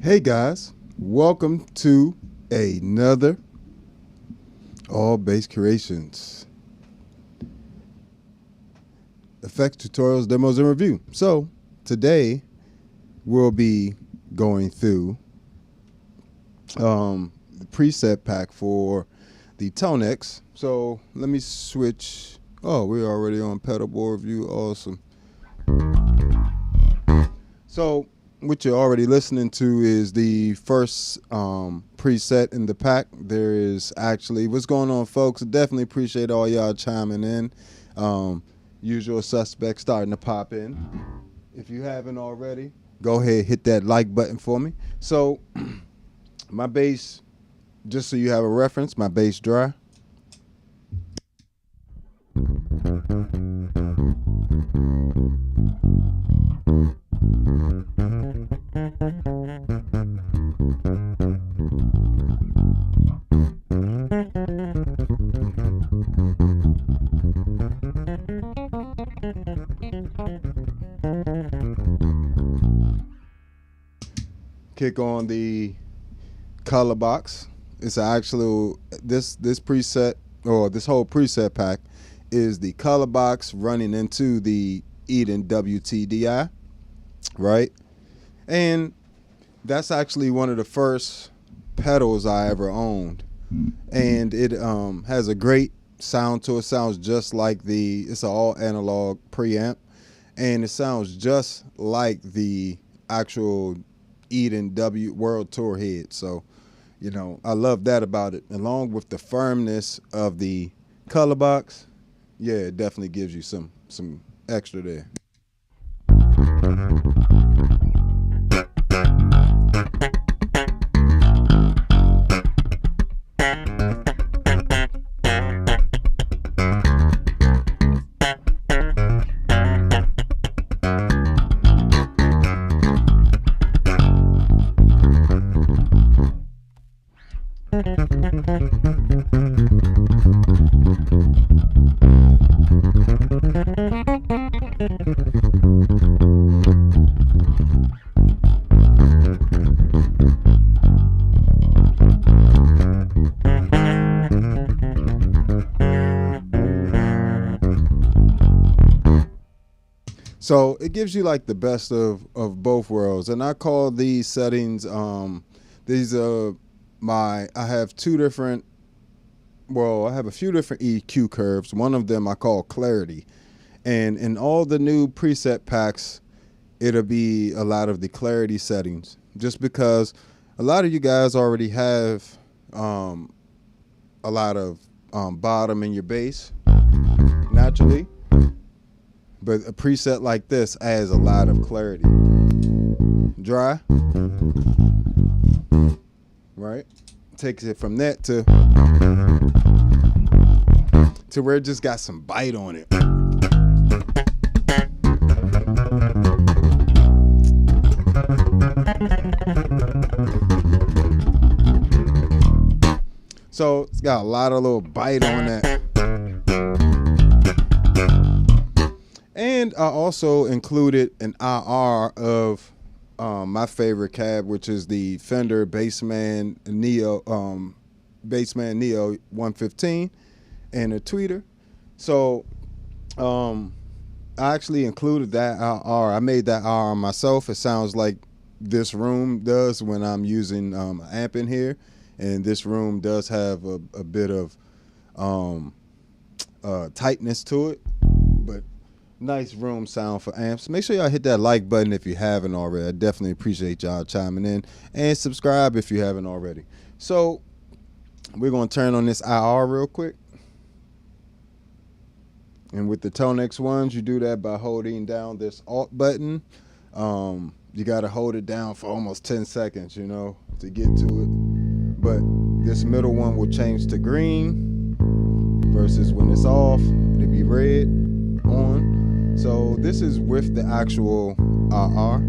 Hey guys, welcome to another All Bass Creations effects, tutorials, demos, and review. So today we'll be going through the preset pack for the Tonex. So let me switch. Oh, we're already on pedal board view. Awesome. So what you're already listening to is the first preset in the pack. There is actually, what's going on, folks? Definitely appreciate all y'all chiming in. Usual suspects starting to pop in. If you haven't already, go ahead, hit that like button for me. So my bass, just so you have a reference, my bass dry. Kick on the color box. It's actually this preset, or this whole preset pack is the color box running into the Eden WTDI, right? And that's actually one of the first pedals I ever owned, and it has a great sound to it. Sounds just like it's an all analog preamp, and it sounds just like the actual Eden World Tour head. So, you know, I love that about it, along with the firmness of the color box. Yeah, it definitely gives you some extra there. So it gives you like the best of both worlds, and I call these settings these I have two different, well, I have a few different EQ curves. One of them I call clarity, and in all the new preset packs it'll be a lot of the clarity settings, just because a lot of you guys already have a lot of bottom in your bass naturally. But a preset like this adds a lot of clarity. Dry, right? Takes it from that to where it just got some bite on it. So it's got a lot of little bite on that. And I also included an IR of my favorite cab, which is the Fender Bassman Neo 115, and a tweeter. So I actually included that IR. I made that IR myself. It sounds like this room does when I'm using amp in here, and this room does have a bit of tightness to it, but nice room sound for amps. Make sure y'all hit that like button if you haven't already. I definitely appreciate y'all chiming in, and subscribe if you haven't already. So we're going to turn on this IR real quick, and with the Tonex ones you do that by holding down this Alt button. You got to hold it down for almost 10 seconds, you know, to get to it. But this middle one will change to green versus when it's off it'll be red on. So this is with the actual RR.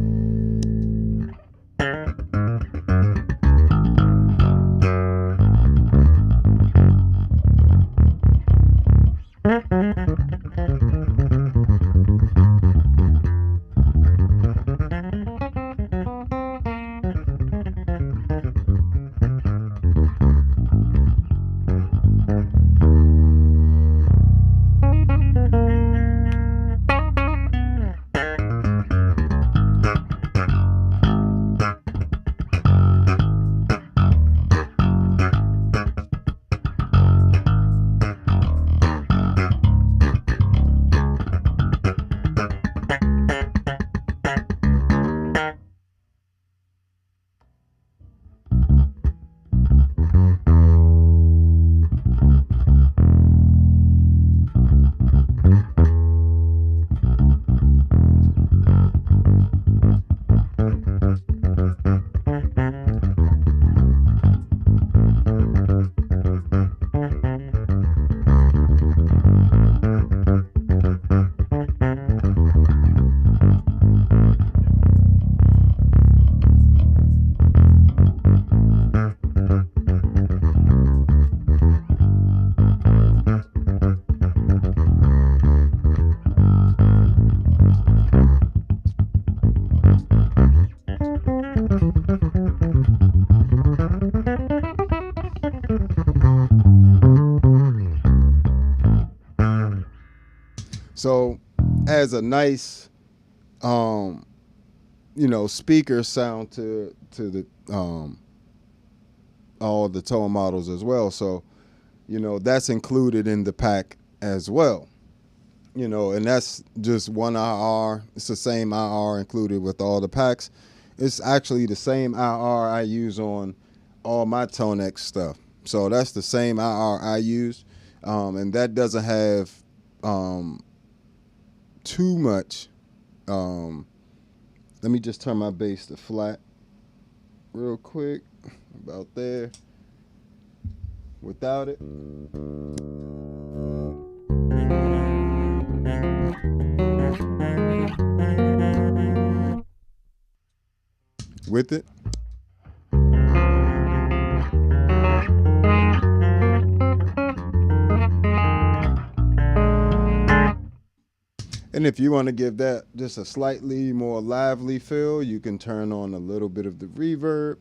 So has a nice you know, speaker sound to the all the tone models as well. So, you know, that's included in the pack as well. You know, and that's just one IR. It's the same IR included with all the packs. It's actually the same IR I use on all my Tonex stuff. So that's the same IR I use, and that doesn't have too much. Let me just turn my bass to flat real quick. About there. Without it. With it. And if you want to give that just a slightly more lively feel, you can turn on a little bit of the reverb.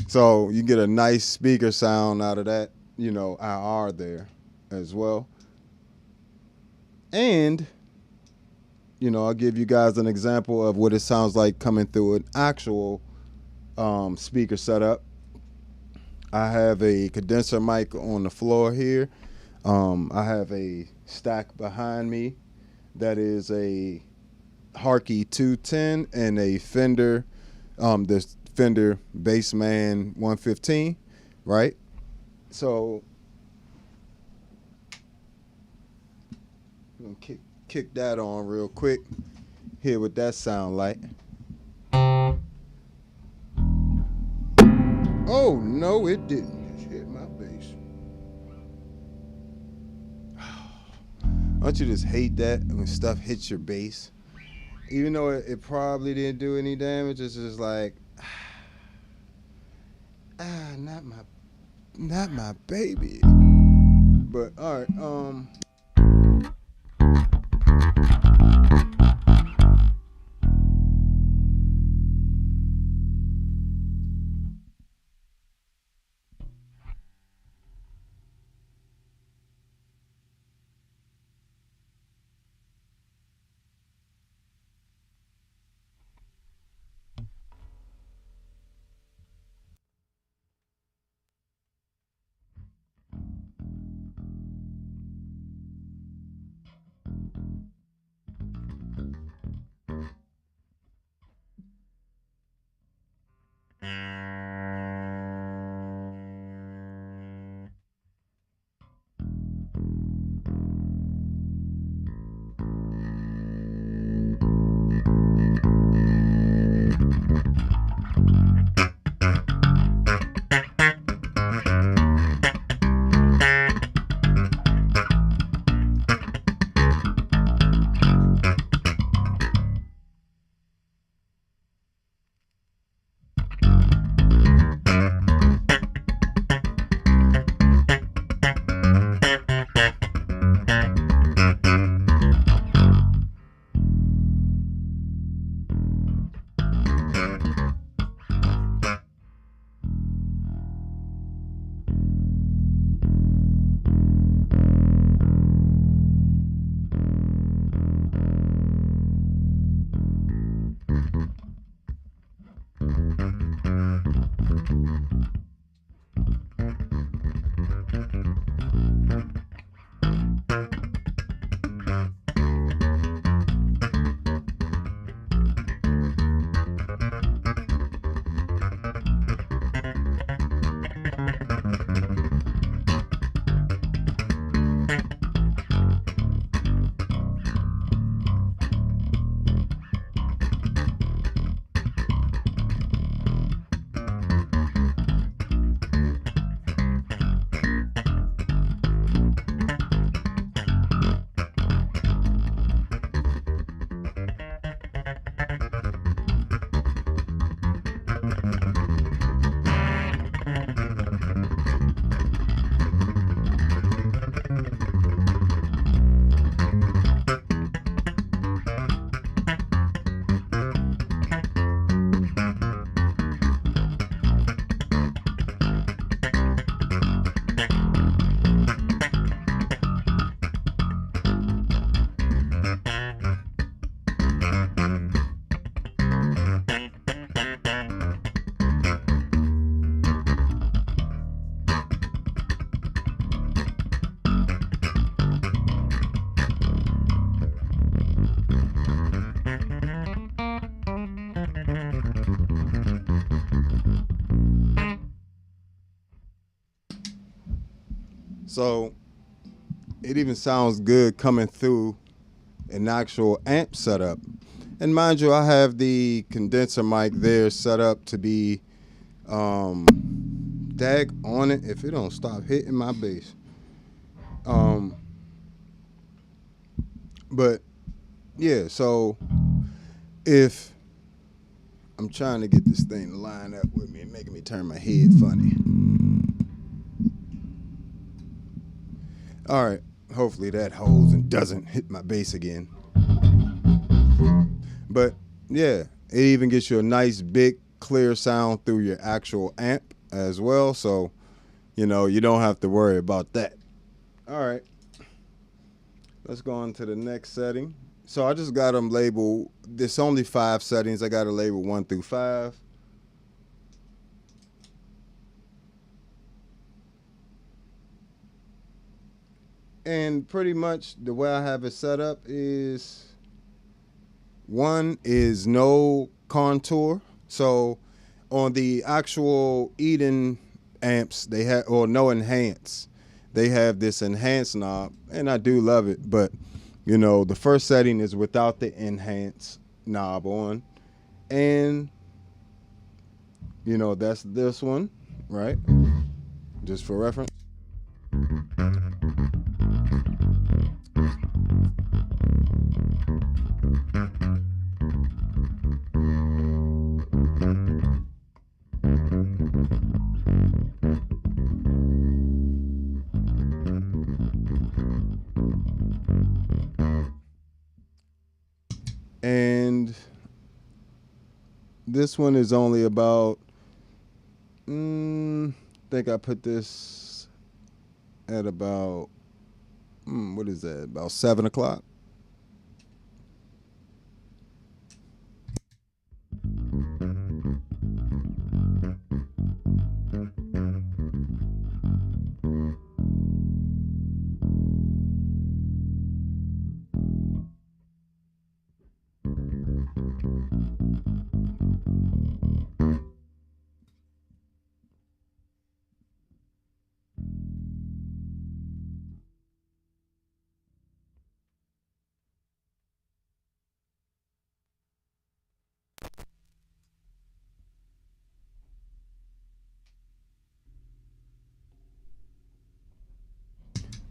So you get a nice speaker sound out of that, you know, IR there as well. And, you know, I'll give you guys an example of what it sounds like coming through an actual speaker setup. I have a condenser mic on the floor here. I have a stack behind me that is a Harkey 210 and a Fender, this Fender Bassman 115, right? So I'm gonna kick that on real quick. Hear what that sound like. Oh no, it didn't. Just hit my bass. Don't you just hate that when stuff hits your bass? Even though it probably didn't do any damage, it's just like, not my baby. But all right, So it even sounds good coming through an actual amp setup. And mind you, I have the condenser mic there set up to be dag on it if it don't stop hitting my bass. But yeah, so if I'm trying to get this thing to line up with me and making me turn my head funny. All right, hopefully that holds and doesn't hit my bass again. But yeah, it even gets you a nice big clear sound through your actual amp as well. So, you know, you don't have to worry about that. All right, let's go on to the next setting. So I just got them labeled. There's only 5 settings. I got to label 1 through 5. And pretty much the way I have it set up is 1 is no contour. So on the actual Eden amps, they have, or no enhance, they have this enhance knob, and I do love it. But you know, the first setting is without the enhance knob on, and you know, that's this one, right? Just for reference. And this one is only about, I think I put this at about, what is that, about 7 o'clock.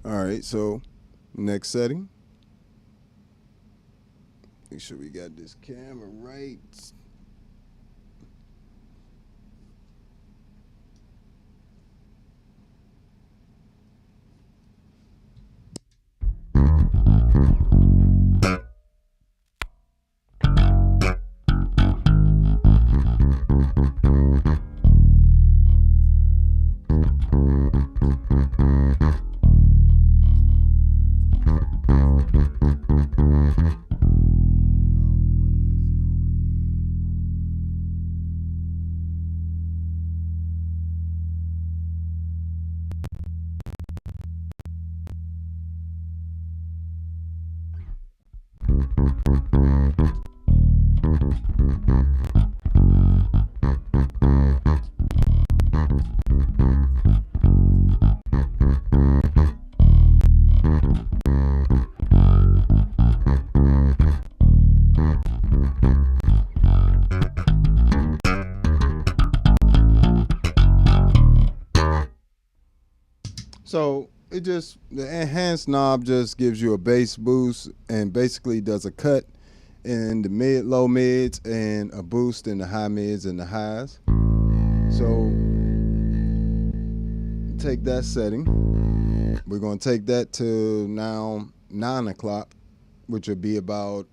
All right, so next setting. Make sure we got this camera right. So it just, the enhanced knob just gives you a bass boost and basically does a cut in the mid, low mids, and a boost in the high mids and the highs. So take that setting. We're going to take that to now 9 o'clock, which would be about,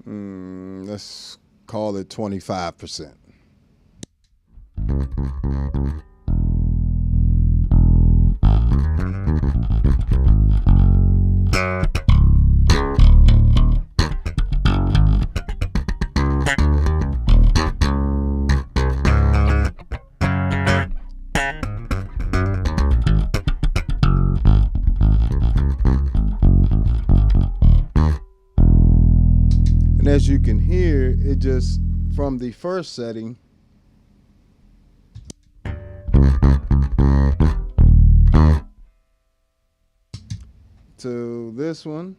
let's call it 25%. And as you can hear, it just, from the first setting, to this one.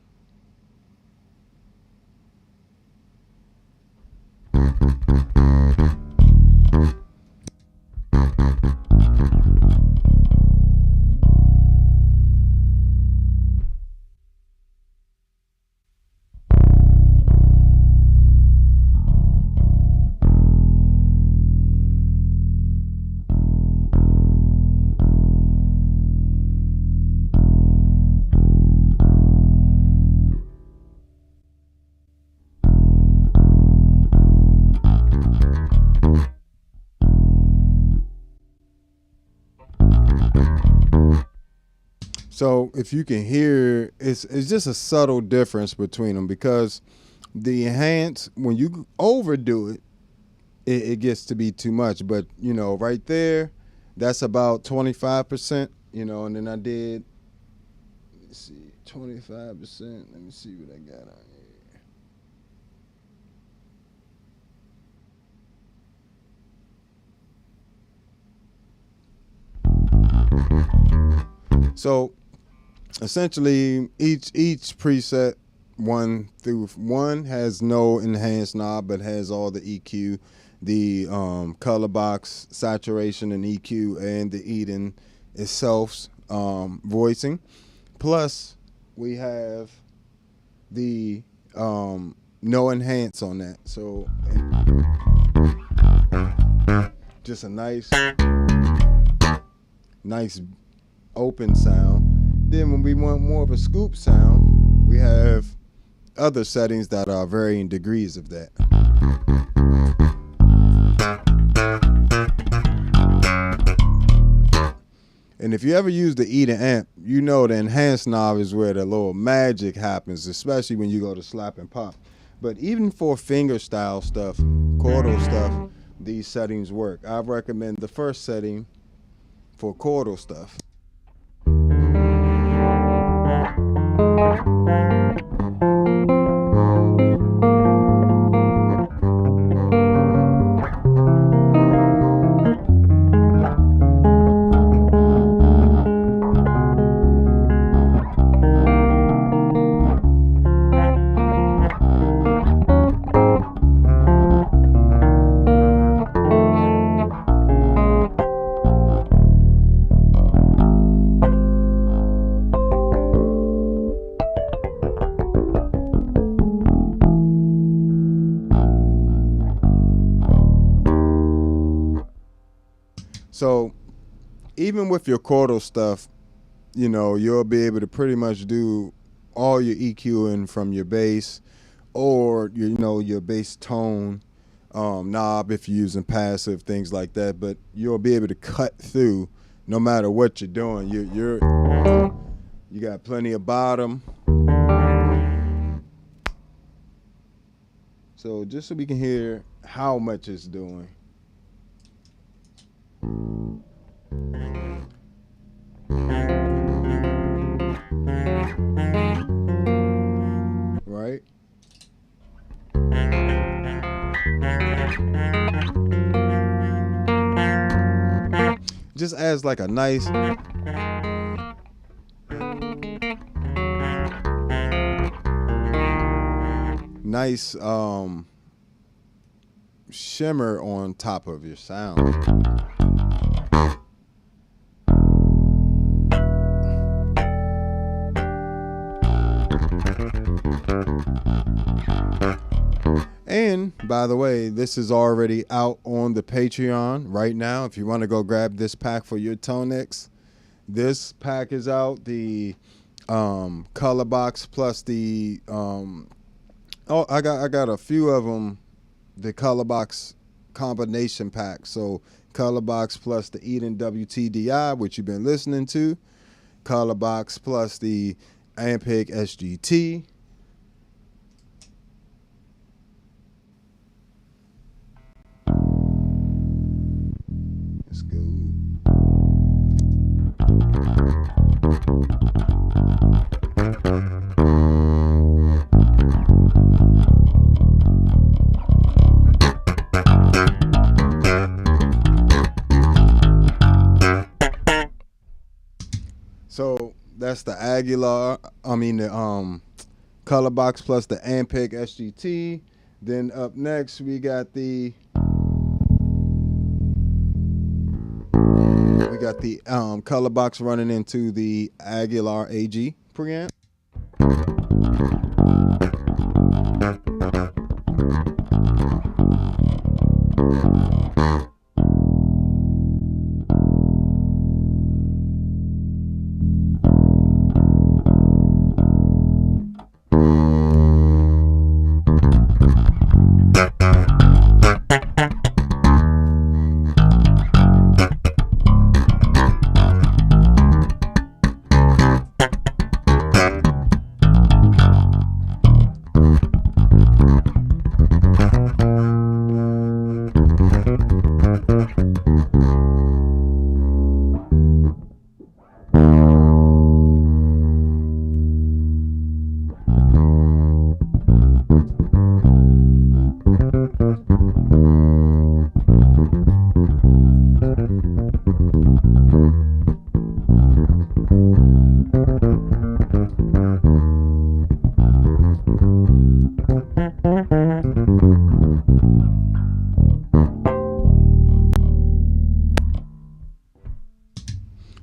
So if you can hear, it's just a subtle difference between them, because the enhance, when you overdo it, it gets to be too much. But you know, right there, that's about 25%. You know, and then I did, let's see, 25%. Let me see what I got on here. So essentially, each preset 1 through 1 has no enhanced knob, but has all the EQ, the color box, saturation, and EQ, and the Eden itself voicing. Plus, we have the no enhance on that. So just a nice open sound. Then when we want more of a scoop sound, we have other settings that are varying degrees of that. And if you ever use the Eden amp, you know the enhanced knob is where the little magic happens, especially when you go to slap and pop. But even for finger style stuff, chordal stuff, these settings work. I recommend the first setting for chordal stuff. So even with your chordal stuff, you know, you'll be able to pretty much do all your EQing from your bass, or you know, your bass tone knob if you're using passive, things like that. But you'll be able to cut through no matter what you're doing. You got plenty of bottom. So just so we can hear how much it's doing. Right? Just adds like a nice shimmer on top of your sound. And by the way, this is already out on the Patreon right now. If you want to go grab this pack for your Tonex, this pack is out. The color box plus the I got a few of them. The color box combination pack. So color box plus the Eden WTDI, which you've been listening to. Color box plus the Ampeg SGT. Let's go. So that's the Aguilar. I mean the color box plus the Ampeg SGT. Then up next we got the color box running into the Aguilar AG preamp.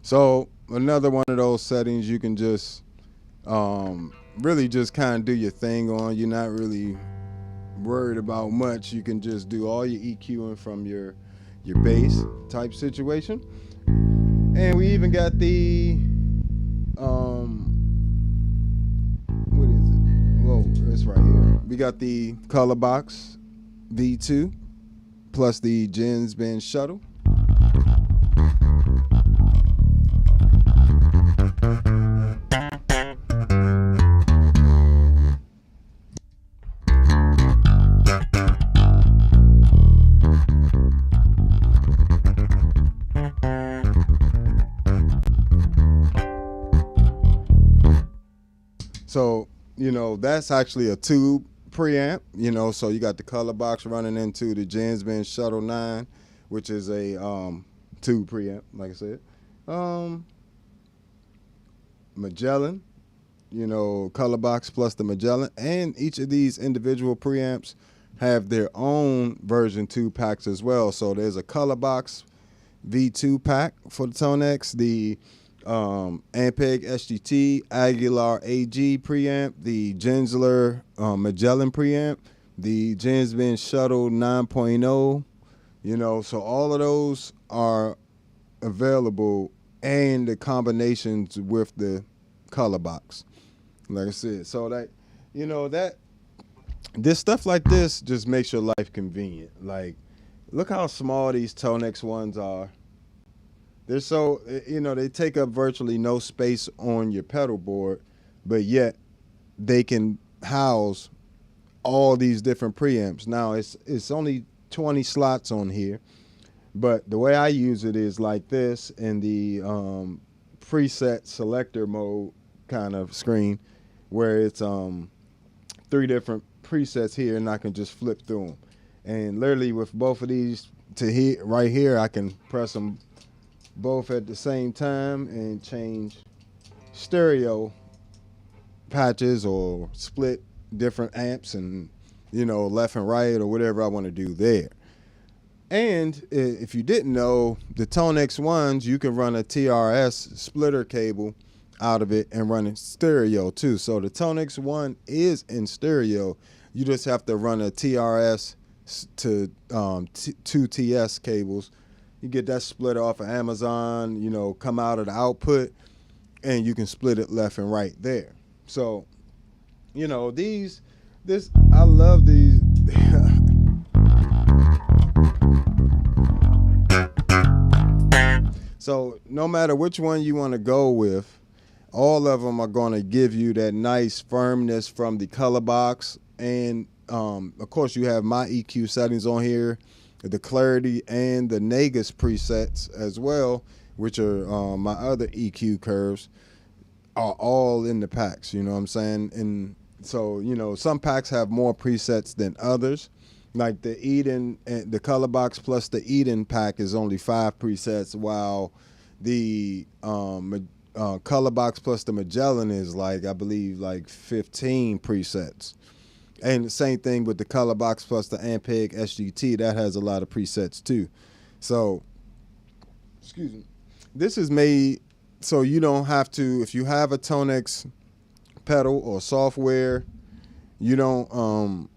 So another one of those settings you can just really just kind of do your thing on. You're not really worried about much. You can just do all your EQing from your bass type situation. And we even got the what is it? Whoa, it's right here. We got the color box V2 plus the Jens Bend shuttle. So, you know, that's actually a tube preamp, you know, so you got the color box running into the Jens Bend Shuttle 9, which is a tube preamp, like I said. Magellan, you know, color box plus the Magellan, and each of these individual preamps have their own version 2 packs as well. So there's a color box V2 pack for the Tonex, the Ampeg SGT, Aguilar AG preamp, the Gensler Magellan preamp, the Jens Bend Shuttle 9.0, you know, so all of those are available, and the combinations with the color box, like I said. So that, you know, that this stuff like this just makes your life convenient. Like, look how small these Tonex ones are. They're so, you know, they take up virtually no space on your pedal board, but yet they can house all these different preamps. Now, it's only 20 slots on here, but the way I use it is like this in the preset selector mode kind of screen, where it's 3 different presets here, and I can just flip through them. And literally with both of these to here, right here, I can press them both at the same time and change stereo patches or split different amps and, you know, left and right or whatever I want to do there. And if you didn't know, the Tonex ones, you can run a TRS splitter cable out of it and run it stereo too. So the Tonex one is in stereo. You just have to run a TRS to 2 TS cables. You get that split off of Amazon, you know, come out of the output, and you can split it left and right there. So, you know, I love these. So no matter which one you want to go with, all of them are going to give you that nice firmness from the color box. And of course, you have my EQ settings on here, the clarity and the Negus presets as well, which are my other EQ curves, are all in the packs, you know what I'm saying? And so, you know, some packs have more presets than others. Like the Eden, the color box plus the Eden pack is only 5 presets, while the color box plus the Magellan is like, I believe, like 15 presets. And the same thing with the color box plus the Ampeg SGT, that has a lot of presets too. So, excuse me, this is made so you don't have to, if you have a Tonex pedal or software, you don't,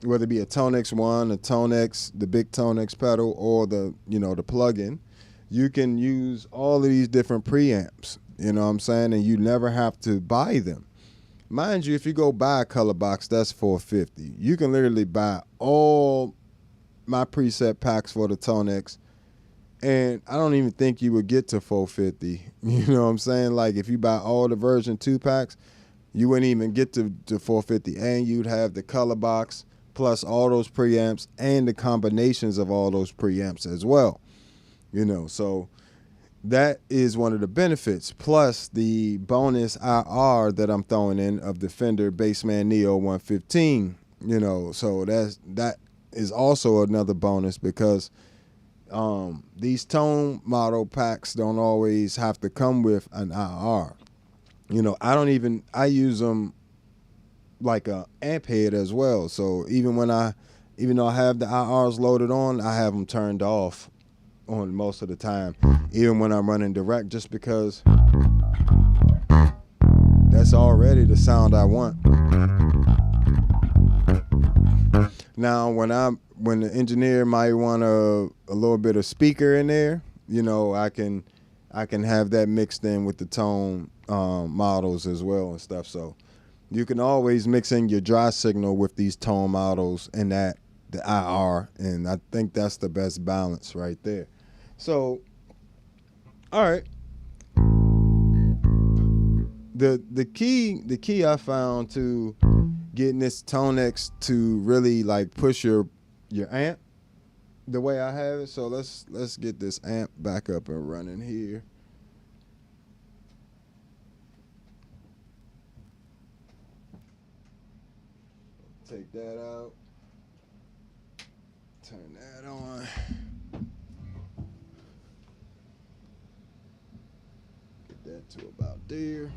whether it be a Tonex One, a Tonex, the big Tonex pedal, or the, the plugin, you can use all of these different preamps, you know what I'm saying? And you never have to buy them. Mind you, if you go buy a color box, that's $450. You can literally buy all my preset packs for the Tonex, and I don't even think you would get to $450. You know what I'm saying? Like, if you buy all the version 2 packs, you wouldn't even get to $450, and you'd have the color box plus all those preamps and the combinations of all those preamps as well. So that is one of the benefits, plus the bonus IR that I'm throwing in of the Fender Bassman Neo 115. So that is also another bonus, because these tone model packs don't always have to come with an IR. I use them like a amp head as well. So even though I have the IRs loaded on, I have them turned off on most of the time, even when I'm running direct, just because that's already the sound I want. Now, when the engineer might want a little bit of speaker in there, I can have that mixed in with the tone models as well and stuff. So you can always mix in your dry signal with these tone models and the IR, and I think that's the best balance right there. So, all right. The key I found to getting this Tonex to really like push your amp the way I have it. So let's get this amp back up and running here. Take that out. Turn that on. Get that to about there.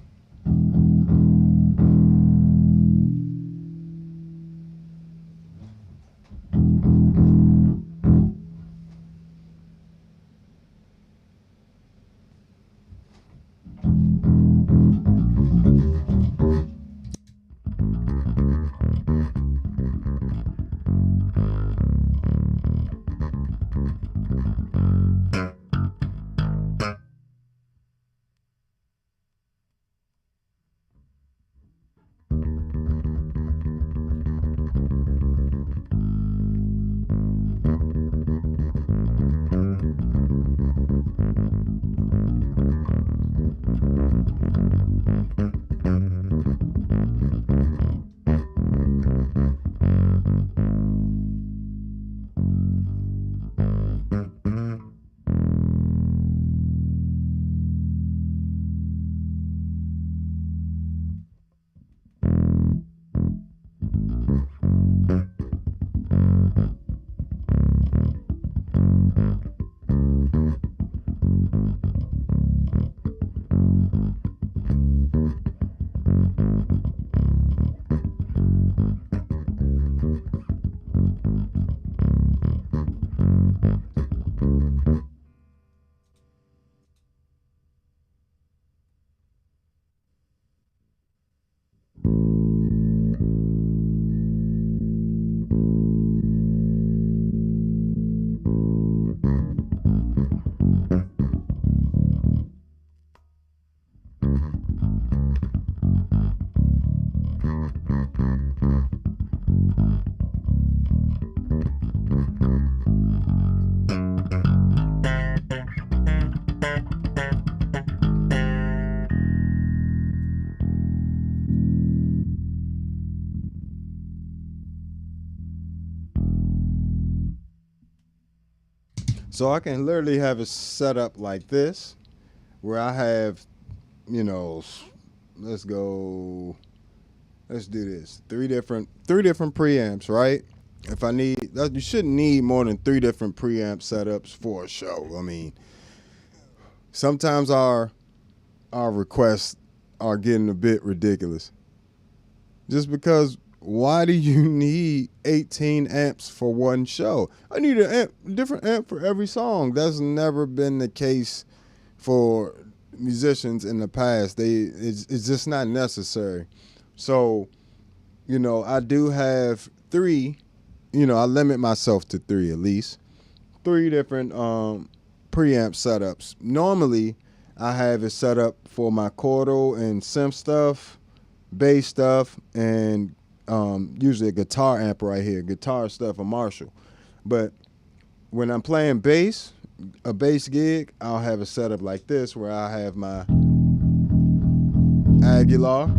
So I can literally have it set up like this, where I have, let's do this. Three different preamps, right? If I need, you shouldn't need more than 3 different preamp setups for a show. I mean, sometimes our our requests are getting a bit ridiculous. Just because, why do you need 18 amps for one show? I need a different amp for every song. That's never been the case for musicians in the past. It's just not necessary. So, I do have 3. I limit myself to 3 at least. 3 different preamp setups. Normally, I have it set up for my chordal and synth stuff, bass stuff, and usually a guitar amp right here, guitar stuff, a Marshall. But when I'm playing bass, a bass gig, I'll have a setup like this where I have my Aguilar.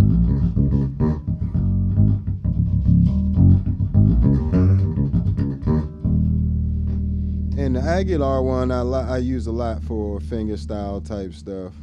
And the Aguilar one I use a lot for fingerstyle type stuff.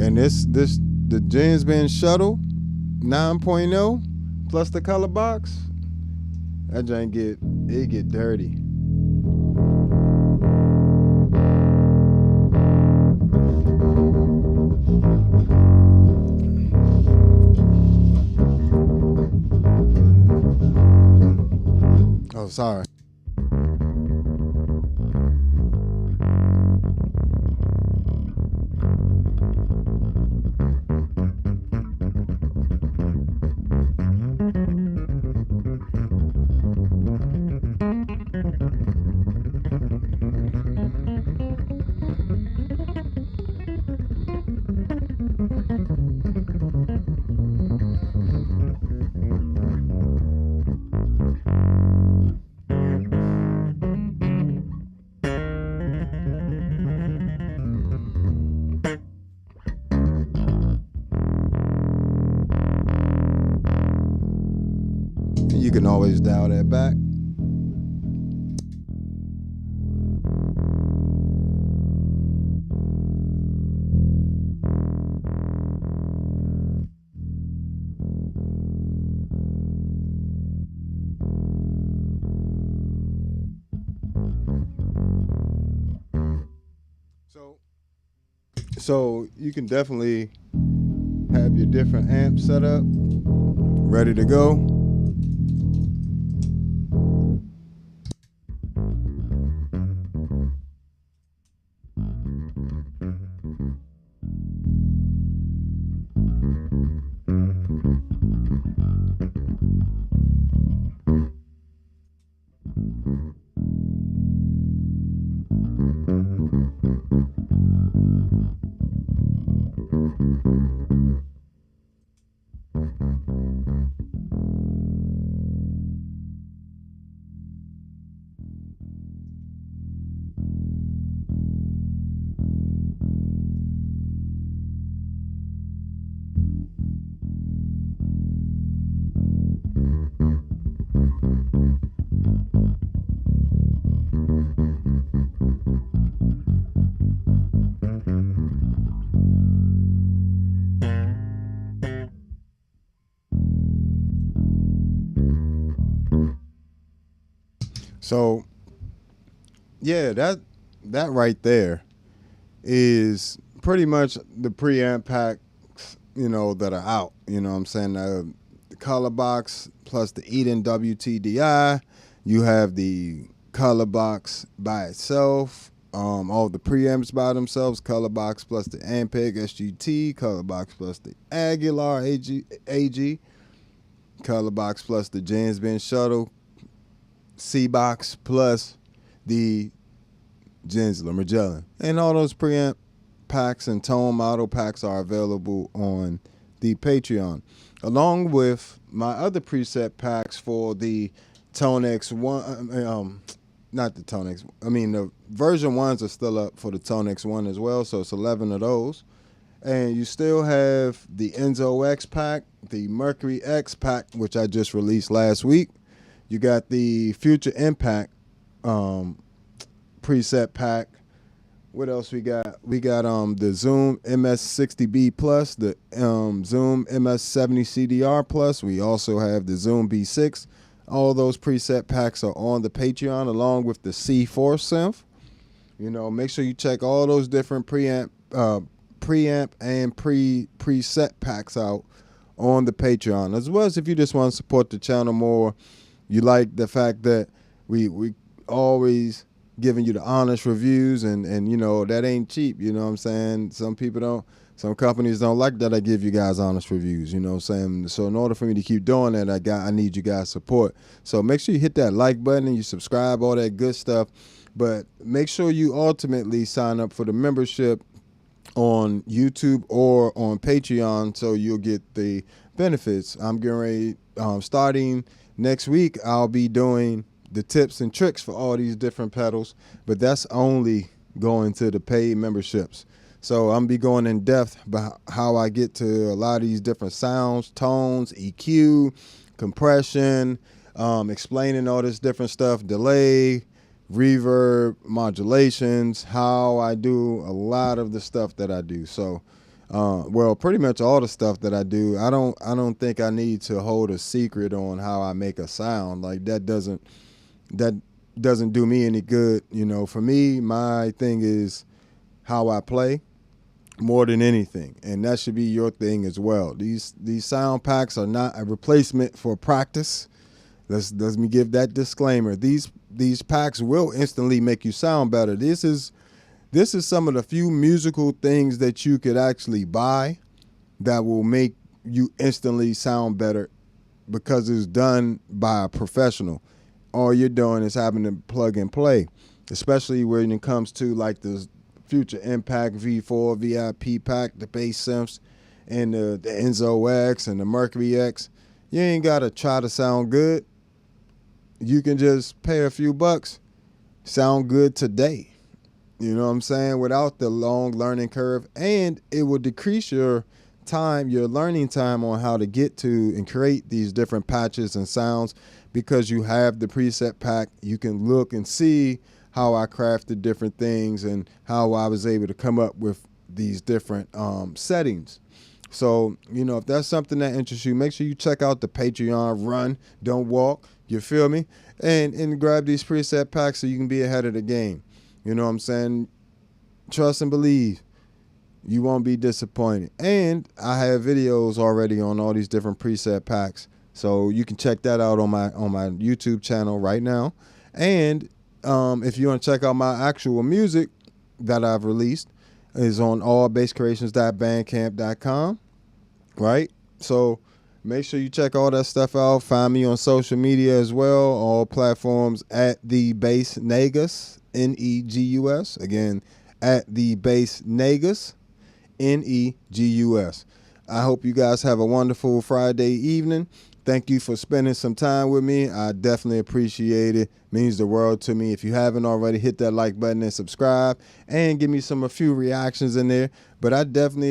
And the James Band Shuttle 9.0 plus the color box, that joint get dirty. Oh, sorry. You can always dial that back. So you can definitely have your different amps set up, ready to go. So, yeah, that right there is pretty much the preamp packs, that are out. You know what I'm saying? The color box plus the Eden WTDI. You have the color box by itself. All the preamps by themselves. Color box plus the Ampeg SGT. Color box plus the Aguilar AG. Color box plus the James Band Shuttle. C-Box plus the Gensler Magellan. And all those preamp packs and tone model packs are available on the Patreon, along with my other preset packs for the Tonex one. Not the Tonex. The version 1s are still up for the Tonex one as well. So it's 11 of those. And you still have the Enzo X pack, the Mercury X pack, which I just released last week. You got the Future Impact preset pack. What else we got? We got the Zoom MS-60B Plus, the Zoom MS-70 CDR Plus. We also have the Zoom B6. All those preset packs are on the Patreon along with the C4 synth. Make sure you check all those different preamp and preset packs out on the Patreon, as well as if you just want to support the channel more. You like the fact that we always giving you the honest reviews, and that ain't cheap. You know what I'm saying? Some companies don't like that I give you guys honest reviews. You know what I'm saying? So in order for me to keep doing that, I need you guys' support. So make sure you hit that like button and you subscribe, all that good stuff. But make sure you ultimately sign up for the membership on YouTube or on Patreon so you'll get the benefits. I'm getting ready, starting next week, I'll be doing the tips and tricks for all these different pedals, but that's only going to the paid memberships. So I'm be going in depth about how I get to a lot of these different sounds, tones, EQ, compression, explaining all this different stuff, delay, reverb, modulations, how I do a lot of the stuff that I do. So, pretty much all the stuff that I do. I don't think I need to hold a secret on how I make a sound. Like that doesn't do me any good. For me, my thing is how I play more than anything, and that should be your thing as well. These sound packs are not a replacement for practice. Let me give that disclaimer. These packs will instantly make you sound better. This is some of the few musical things that you could actually buy that will make you instantly sound better because it's done by a professional. All you're doing is having to plug and play, especially when it comes to like the Future Impact V4 VIP pack, the bass synths, and the Enzo X and the Mercury X. You ain't got to try to sound good. You can just pay a few bucks, sound good today. You know what I'm saying? Without the long learning curve, and it will decrease your learning time on how to get to and create these different patches and sounds, because you have the preset pack. You can look and see how I crafted different things and how I was able to come up with these different settings. So, if that's something that interests you, make sure you check out the Patreon. Run, don't walk. You feel me? And grab these preset packs so you can be ahead of the game. You know what I'm saying? Trust and believe. You won't be disappointed. And I have videos already on all these different preset packs. So you can check that out on my YouTube channel right now. And if you want to check out my actual music that I've released, is on allbasscreations.bandcamp.com. Right? So make sure you check all that stuff out. Find me on social media as well. All platforms at the Bass Negus, Negus. Again, at the Bass Negus, Negus. I hope you guys have a wonderful Friday evening. Thank you for spending some time with me. I definitely appreciate it. Means the world to me. If you haven't already, hit that like button and subscribe and give me a few reactions in there. But I definitely